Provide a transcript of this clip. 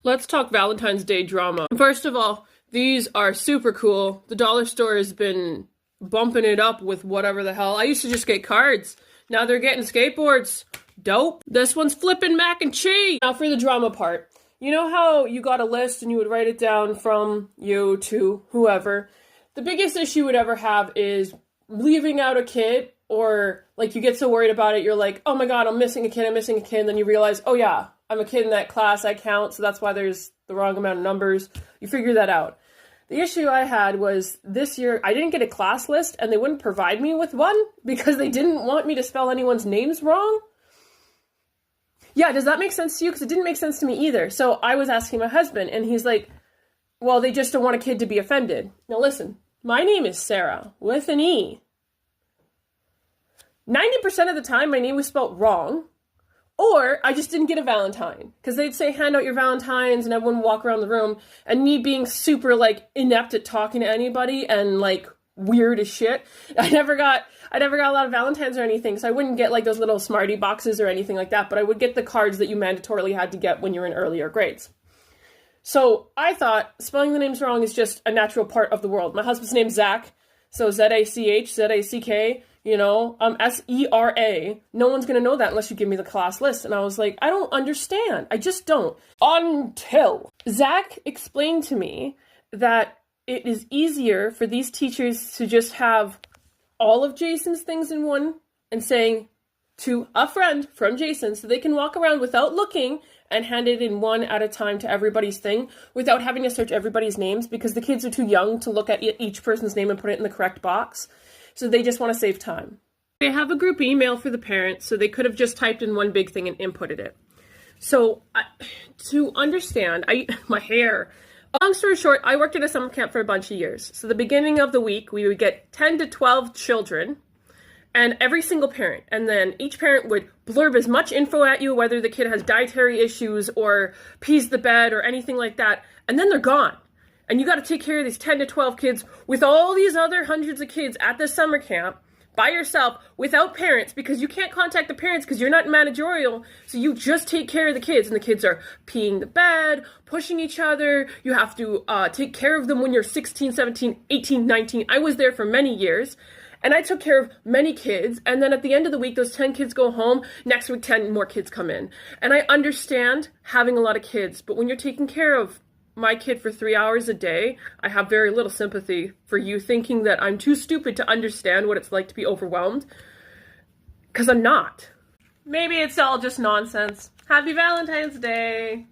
Let's talk Valentine's Day drama. First of all, these are super cool. The dollar store has been bumping it up with whatever the hell. I used to just get cards. Now they're getting skateboards. Dope. This one's flipping mac and cheese. Now for the drama part. You know how you got a list and you would write it down from you to whoever? The biggest issue you would ever have is leaving out a kid, or like you get so worried about it, you're like, oh my god, I'm missing a kid, and then you realize, oh yeah, I'm a kid in that class, I count, so that's why there's the wrong amount of numbers. You figure that out. The issue I had was this year, I didn't get a class list, and they wouldn't provide me with one because they didn't want me to spell anyone's names wrong. Yeah, does that make sense to you? Because it didn't make sense to me either. So I was asking my husband, and he's like, well, they just don't want a kid to be offended. Now listen, my name is Sarah, with an E. 90% of the time, my name was spelled wrong, or I just didn't get a Valentine. Because they'd say, hand out your Valentines, and everyone would walk around the room, and me being super, like, inept at talking to anybody, and, like, weird as shit, I never got a lot of Valentines or anything, so I wouldn't get, like, those little Smartie boxes or anything like that, but I would get the cards that you mandatorily had to get when you were in earlier grades. So I thought spelling the names wrong is just a natural part of the world. My husband's name's Zach, so Z-A-C-H, Z-A-C-K, you know, S-E-R-A. No one's going to know that unless you give me the class list. And I was like, I don't understand. I just don't. Until Zach explained to me that it is easier for these teachers to just have all of Jason's things in one and saying to a friend from Jason, so they can walk around without looking and hand it in one at a time to everybody's thing without having to search everybody's names, because the kids are too young to look at each person's name and put it in the correct box. So they just want to save time. They have a group email for the parents, so they could have just typed in one big thing and inputted it. So to understand, my hair. Long story short, I worked at a summer camp for a bunch of years. So the beginning of the week, we would get 10 to 12 children and every single parent. And then each parent would blurb as much info at you, whether the kid has dietary issues or pees the bed or anything like that. And then they're gone. And you got to take care of these 10 to 12 kids with all these other hundreds of kids at this summer camp by yourself without parents, because you can't contact the parents because you're not managerial. So you just take care of the kids, and the kids are peeing the bed, pushing each other. You have to take care of them when you're 16, 17, 18, 19. I was there for many years, and I took care of many kids. And then at the end of the week, those 10 kids go home. Next week, 10 more kids come in. And I understand having a lot of kids, but when you're taking care of my kid for 3 hours a day, I have very little sympathy for you thinking that I'm too stupid to understand what it's like to be overwhelmed. Because I'm not. Maybe it's all just nonsense. Happy Valentine's Day!